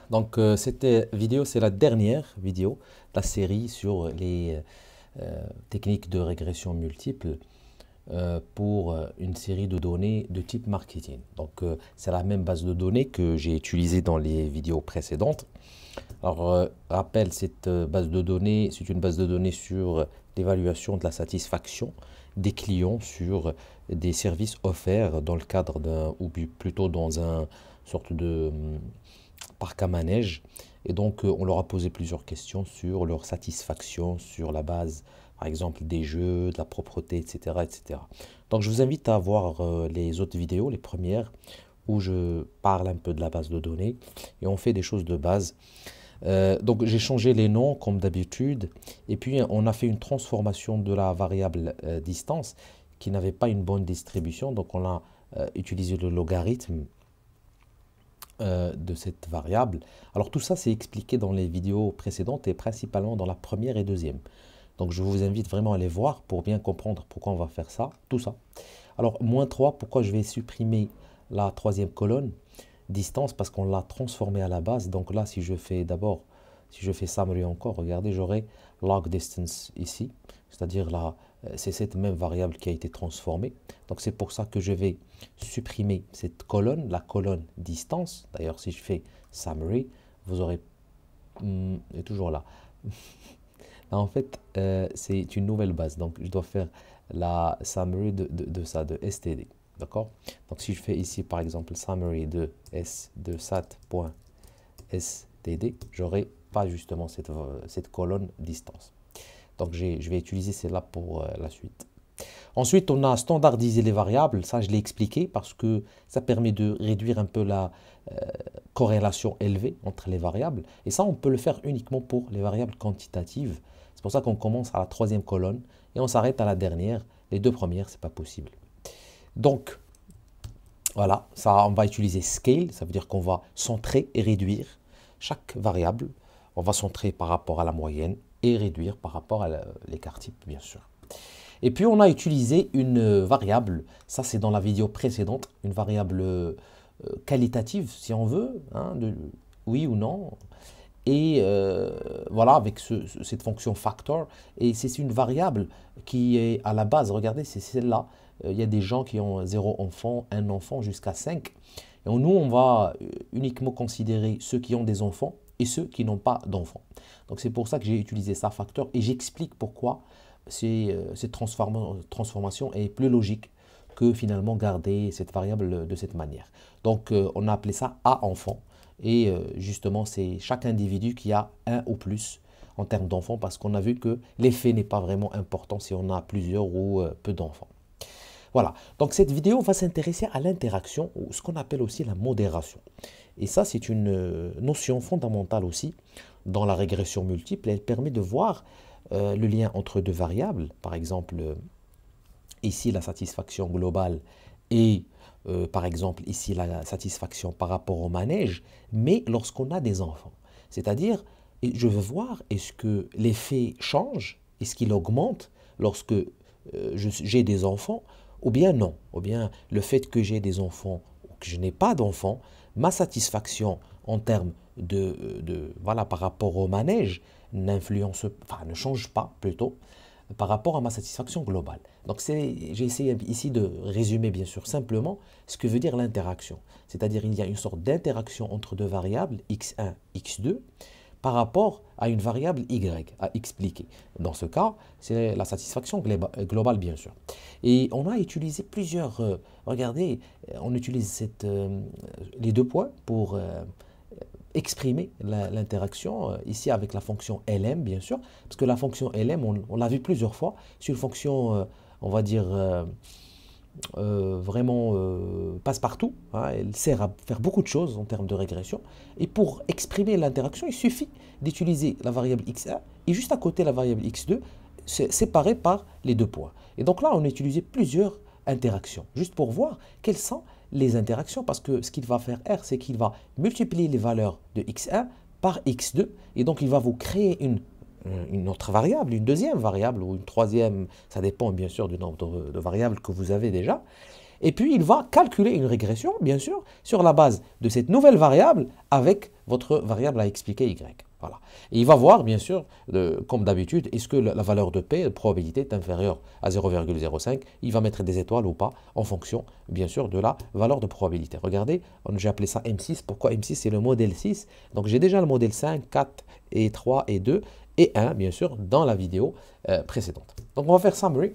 Donc, cette vidéo, c'est la dernière vidéo de la série sur les techniques de régression multiple pour une série de données de type marketing. Donc, c'est la même base de données que j'ai utilisée dans les vidéos précédentes. Alors, rappel, cette base de données, c'est une base de données sur l'évaluation de la satisfaction des clients sur des services offerts dans le cadre d'un, ou plutôt dans un sorte de parc à manège. Et donc, on leur a posé plusieurs questions sur leur satisfaction, sur la base, par exemple, des jeux, de la propreté, etc., etc. Donc, je vous invite à voir les autres vidéos, les premières, où je parle un peu de la base de données et on fait des choses de base. Donc, j'ai changé les noms comme d'habitude et puis on a fait une transformation de la variable distance qui n'avait pas une bonne distribution. Donc, on a utilisé le logarithme de cette variable. Alors tout ça, c'est expliqué dans les vidéos précédentes et principalement dans la première et deuxième. Donc je vous invite vraiment à les voir pour bien comprendre pourquoi on va faire ça, tout ça. Alors -3, pourquoi je vais supprimer la troisième colonne, distance, parce qu'on l'a transformé à la base. Donc là, si je fais d'abord, si je fais summary encore, regardez, j'aurai log distance ici, c'est-à-dire là, c'est cette même variable qui a été transformée. Donc c'est pour ça que je vais supprimer cette colonne, la colonne distance. D'ailleurs, si je fais summary, vous aurez est toujours là. Là, en fait, c'est une nouvelle base. Donc je dois faire la summary de ça, de std. D'accord? Donc si je fais ici par exemple summary de sat.std, j'aurai pas justement cette colonne distance. Donc je vais utiliser celle-là pour la suite. Ensuite, on a standardisé les variables. Ça, je l'ai expliqué parce que ça permet de réduire un peu la corrélation élevée entre les variables. Et ça, on peut le faire uniquement pour les variables quantitatives. C'est pour ça qu'on commence à la troisième colonne et on s'arrête à la dernière. Les deux premières, c'est pas possible. Donc, voilà, ça, on va utiliser scale. Ça veut dire qu'on va centrer et réduire chaque variable. On va centrer par rapport à la moyenne et réduire par rapport à l'écart type, bien sûr. Et puis, on a utilisé une variable, ça c'est dans la vidéo précédente, une variable qualitative, si on veut, hein, de oui ou non. Et voilà, avec cette fonction factor. Et c'est une variable qui est à la base, regardez, c'est celle-là. Il y a des gens qui ont 0 enfant, 1 enfant, jusqu'à 5. Et nous, on va uniquement considérer ceux qui ont des enfants et ceux qui n'ont pas d'enfants. Donc c'est pour ça que j'ai utilisé ça factor et j'explique pourquoi cette transformation est plus logique que finalement garder cette variable de cette manière. Donc on a appelé ça A enfant et justement c'est chaque individu qui a un ou plus en termes d'enfants parce qu'on a vu que l'effet n'est pas vraiment important si on a plusieurs ou peu d'enfants. Voilà, donc cette vidéo va s'intéresser à l'interaction ou ce qu'on appelle aussi la modération. Et ça, c'est une notion fondamentale aussi dans la régression multiple. Elle permet de voir le lien entre deux variables. Par exemple, ici, la satisfaction globale et par exemple, ici, la satisfaction par rapport au manège, mais lorsqu'on a des enfants. C'est-à-dire, je veux voir, est-ce que l'effet change, est-ce qu'il augmente lorsque j'ai des enfants, ou bien non, ou bien le fait que j'ai des enfants ou que je n'ai pas d'enfants, ma satisfaction en termes voilà, par rapport au manège n'influence, enfin ne change pas plutôt par rapport à ma satisfaction globale. Donc j'ai essayé ici de résumer bien sûr simplement ce que veut dire l'interaction. C'est-à-dire il y a une sorte d'interaction entre deux variables, x1, x2, par rapport à une variable y à expliquer. Dans ce cas, c'est la satisfaction globale, bien sûr. Et on a utilisé plusieurs... regardez, on utilise les deux points pour exprimer l'interaction, ici avec la fonction lm, bien sûr, parce que la fonction lm, on l'a vu plusieurs fois, c'est une fonction, on va dire... vraiment passe-partout, hein. Elle sert à faire beaucoup de choses en termes de régression. Et pour exprimer l'interaction, il suffit d'utiliser la variable x1 et juste à côté la variable x2, séparée par les deux points. Et donc là, on a utilisé plusieurs interactions, juste pour voir quelles sont les interactions, parce que ce qu'il va faire R, c'est qu'il va multiplier les valeurs de x1 par x2, et donc il va vous créer une autre variable, une deuxième variable ou une troisième, ça dépend bien sûr du nombre de variables que vous avez déjà. Et puis, il va calculer une régression, bien sûr, sur la base de cette nouvelle variable avec votre variable à expliquer y. Voilà. Et il va voir, bien sûr, comme d'habitude, est-ce que la valeur de P, de probabilité, est inférieure à 0,05. Il va mettre des étoiles ou pas, en fonction, bien sûr, de la valeur de probabilité. Regardez, j'ai appelé ça M6. Pourquoi M6? C'est le modèle 6. Donc, j'ai déjà le modèle 5, 4, et 3, et 2, et 1, bien sûr, dans la vidéo précédente. Donc, on va faire summary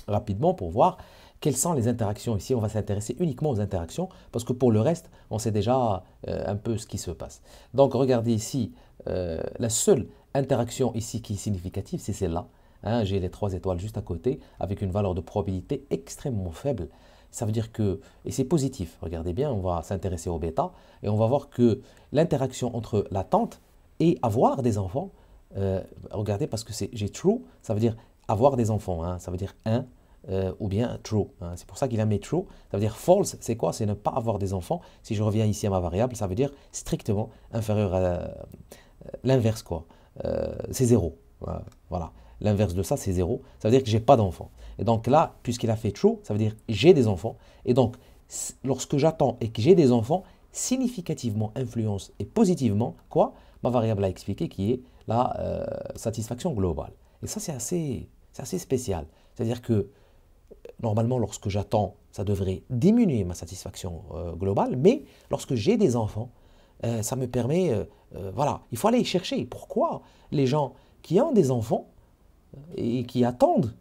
rapidement pour voir quelles sont les interactions. Ici, on va s'intéresser uniquement aux interactions parce que pour le reste, on sait déjà un peu ce qui se passe. Donc, regardez ici, la seule interaction ici qui est significative, c'est celle-là. Hein, j'ai les 3 étoiles juste à côté avec une valeur de probabilité extrêmement faible. Ça veut dire que, et c'est positif, regardez bien, on va s'intéresser au bêta et on va voir que l'interaction entre l'attente et avoir des enfants, regardez parce que j'ai true, ça veut dire avoir des enfants, hein, ça veut dire 1, ou bien true. Hein. C'est pour ça qu'il a mis true. Ça veut dire false, c'est quoi? C'est ne pas avoir des enfants. Si je reviens ici à ma variable, ça veut dire strictement inférieur à l'inverse, quoi. C'est 0. Voilà. L'inverse de ça, c'est 0. Ça veut dire que j'ai pas d'enfants. Et donc là, puisqu'il a fait true, ça veut dire j'ai des enfants. Et donc, lorsque j'attends et que j'ai des enfants, significativement influence et positivement, quoi? Ma variable à expliquer qui est la satisfaction globale. Et ça, c'est assez spécial. C'est-à-dire que normalement, lorsque j'attends, ça devrait diminuer ma satisfaction globale, mais lorsque j'ai des enfants, ça me permet, voilà, il faut aller chercher. Pourquoi les gens qui ont des enfants et qui attendent,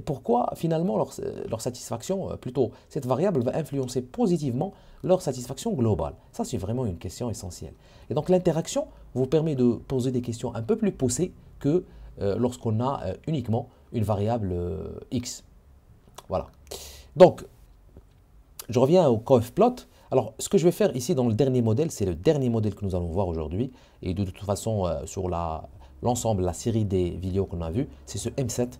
pourquoi finalement leur satisfaction, plutôt cette variable va influencer positivement leur satisfaction globale? Ça, c'est vraiment une question essentielle. Et donc l'interaction vous permet de poser des questions un peu plus poussées que lorsqu'on a uniquement une variable x. Voilà. Donc, je reviens au coef-plot. Alors, ce que je vais faire ici dans le dernier modèle, c'est le dernier modèle que nous allons voir aujourd'hui. Et de toute façon, sur l'ensemble, la série des vidéos qu'on a vues, c'est ce M7.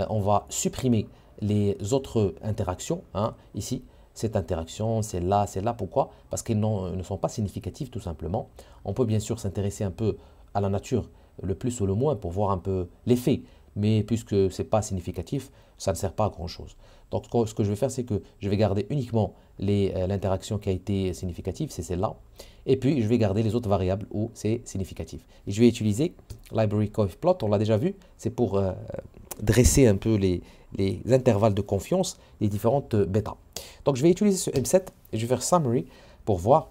On va supprimer les autres interactions. Hein, ici, cette interaction, celle-là. Pourquoi? Parce qu'elles ne sont pas significatives, tout simplement. On peut bien sûr s'intéresser un peu à la nature, le plus ou le moins, pour voir un peu l'effet. Mais puisque ce n'est pas significatif, ça ne sert pas à grand-chose. Donc, ce que je vais faire, c'est que je vais garder uniquement l'interaction qui a été significative, c'est celle-là. Et puis, je vais garder les autres variables où c'est significatif. Et je vais utiliser library coef-plot, on l'a déjà vu, c'est pour dresser un peu les intervalles de confiance des différentes bêtas. Donc, je vais utiliser ce M7 et je vais faire summary pour voir.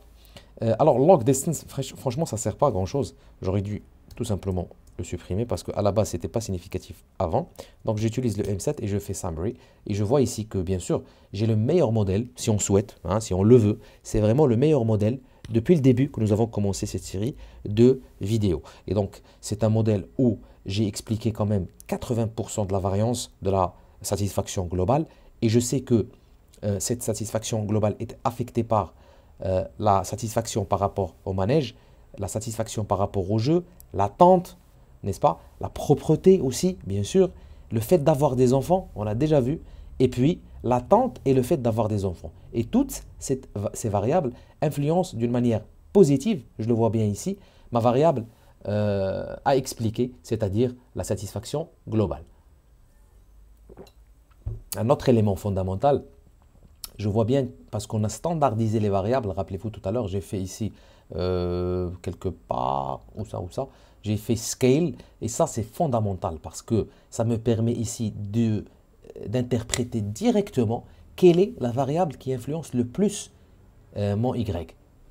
Alors, log distance, franchement, ça ne sert pas à grand-chose. J'aurais dû tout simplement le supprimer parce qu'à la base, ce n'était pas significatif avant. Donc, j'utilise le M7 et je fais summary. Et je vois ici que, bien sûr, j'ai le meilleur modèle, si on souhaite, hein, si on le veut. C'est vraiment le meilleur modèle depuis le début que nous avons commencé cette série de vidéos. Et donc, c'est un modèle où j'ai expliqué quand même 80% de la variance de la satisfaction globale. Et je sais que cette satisfaction globale est affectée par la satisfaction par rapport au manège, la satisfaction par rapport au jeu, l'attente, n'est-ce pas? La propreté aussi, bien sûr. Le fait d'avoir des enfants, on l'a déjà vu. Et puis, l'attente et le fait d'avoir des enfants. Et toutes ces variables influencent d'une manière positive, je le vois bien ici, ma variable à expliquer, c'est-à-dire la satisfaction globale. Un autre élément fondamental, je vois bien, parce qu'on a standardisé les variables, rappelez-vous tout à l'heure, j'ai fait ici quelque part, où ça, j'ai fait scale, et ça c'est fondamental parce que ça me permet ici d'interpréter directement quelle est la variable qui influence le plus mon y,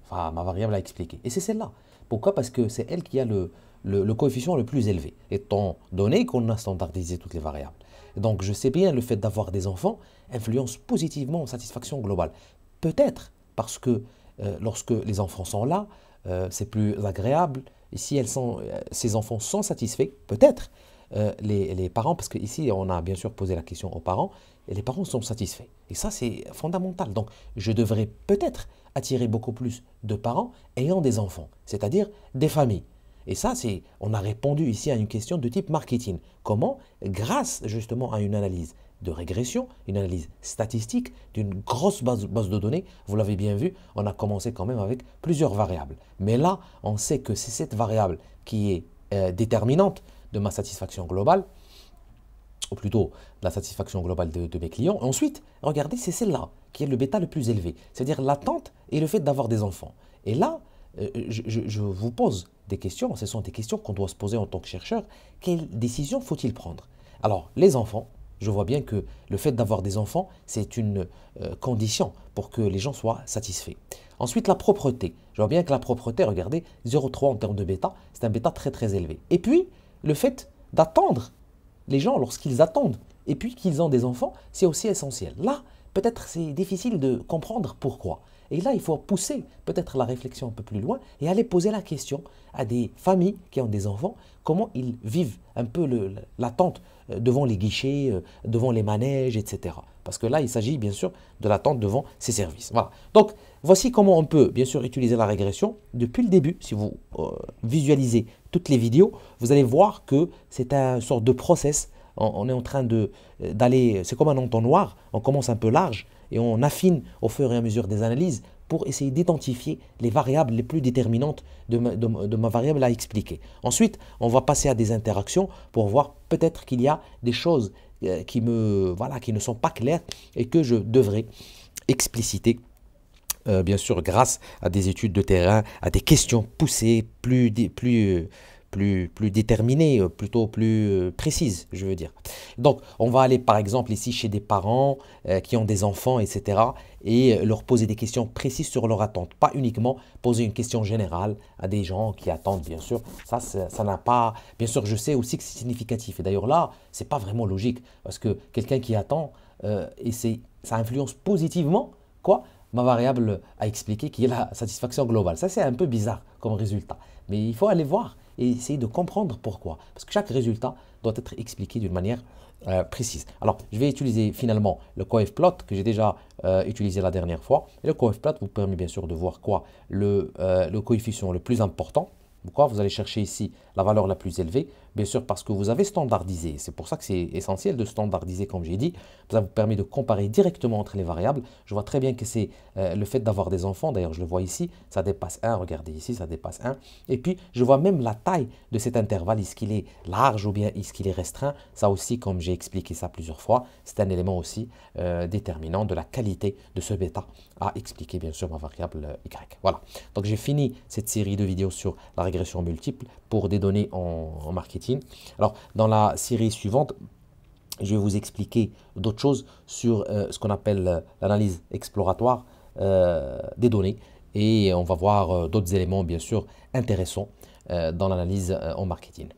enfin ma variable à expliquer. Et c'est celle-là. Pourquoi? Parce que c'est elle qui a le coefficient le plus élevé, étant donné qu'on a standardisé toutes les variables. Donc je sais bien le fait d'avoir des enfants influence positivement en satisfaction globale. Peut-être parce que lorsque les enfants sont là, c'est plus agréable. Et si ces enfants sont satisfaits, peut-être les parents, parce qu'ici on a bien sûr posé la question aux parents, et les parents sont satisfaits. Et ça c'est fondamental. Donc je devrais peut-être attirer beaucoup plus de parents ayant des enfants, c'est-à-dire des familles. Et ça, on a répondu ici à une question de type marketing. Comment? Grâce justement à une analyse de régression, une analyse statistique d'une grosse base de données. Vous l'avez bien vu, on a commencé quand même avec plusieurs variables. Mais là, on sait que c'est cette variable qui est déterminante de ma satisfaction globale. ou plutôt la satisfaction globale de mes clients. Et ensuite, regardez, c'est celle-là qui est le bêta le plus élevé, c'est-à-dire l'attente et le fait d'avoir des enfants. Et là, je vous pose des questions, ce sont des questions qu'on doit se poser en tant que chercheur. Quelle décision faut-il prendre? Alors, les enfants, je vois bien que le fait d'avoir des enfants, c'est une condition pour que les gens soient satisfaits. Ensuite, la propreté. Je vois bien que la propreté, regardez, 0,3 en termes de bêta, c'est un bêta très très élevé. Et puis, le fait d'attendre les gens lorsqu'ils attendent et puis qu'ils ont des enfants, c'est aussi essentiel. Là, peut-être c'est difficile de comprendre pourquoi. Et là, il faut pousser peut-être la réflexion un peu plus loin et aller poser la question à des familles qui ont des enfants, comment ils vivent un peu l'attente devant les guichets, devant les manèges, etc. Parce que là, il s'agit bien sûr de l'attente devant ces services. Voilà. Donc, voici comment on peut bien sûr utiliser la régression. Depuis le début, si vous visualisez toutes les vidéos, vous allez voir que c'est une sorte de process. On est en train d'aller, c'est comme un entonnoir, on commence un peu large et on affine au fur et à mesure des analyses pour essayer d'identifier les variables les plus déterminantes de ma variable à expliquer. Ensuite, on va passer à des interactions pour voir peut-être qu'il y a des choses qui ne sont pas claires et que je devrais expliciter. Bien sûr, grâce à des études de terrain, à des questions poussées, plus déterminées, plutôt plus précises, je veux dire. Donc, on va aller par exemple ici chez des parents qui ont des enfants, etc. et leur poser des questions précises sur leur attente. Pas uniquement poser une question générale à des gens qui attendent, bien sûr. Ça n'a pas... Bien sûr, je sais aussi que c'est significatif. Et d'ailleurs là, c'est pas vraiment logique parce que quelqu'un qui attend, et ça influence positivement, quoi? Ma variable à expliquer qui est la satisfaction globale. Ça, c'est un peu bizarre comme résultat. Mais il faut aller voir et essayer de comprendre pourquoi. Parce que chaque résultat doit être expliqué d'une manière précise. Alors, je vais utiliser finalement le coefplot que j'ai déjà utilisé la dernière fois. Et le coefplot vous permet bien sûr de voir quoi? Le coefficient le plus important. Pourquoi? Vous allez chercher ici la valeur la plus élevée, bien sûr parce que vous avez standardisé. C'est pour ça que c'est essentiel de standardiser, comme j'ai dit. Ça vous permet de comparer directement entre les variables. Je vois très bien que c'est le fait d'avoir des enfants. D'ailleurs, je le vois ici, ça dépasse 1. Regardez ici, ça dépasse 1. Et puis, je vois même la taille de cet intervalle. Est-ce qu'il est large ou bien est-ce qu'il est restreint? Ça aussi, comme j'ai expliqué ça plusieurs fois, c'est un élément aussi déterminant de la qualité de ce bêta à expliquer, bien sûr, ma variable y. Voilà. Donc, j'ai fini cette série de vidéos sur la régression multiple pour des données en marketing. Alors, dans la série suivante, je vais vous expliquer d'autres choses sur ce qu'on appelle l'analyse exploratoire des données et on va voir d'autres éléments bien sûr intéressants dans l'analyse en marketing.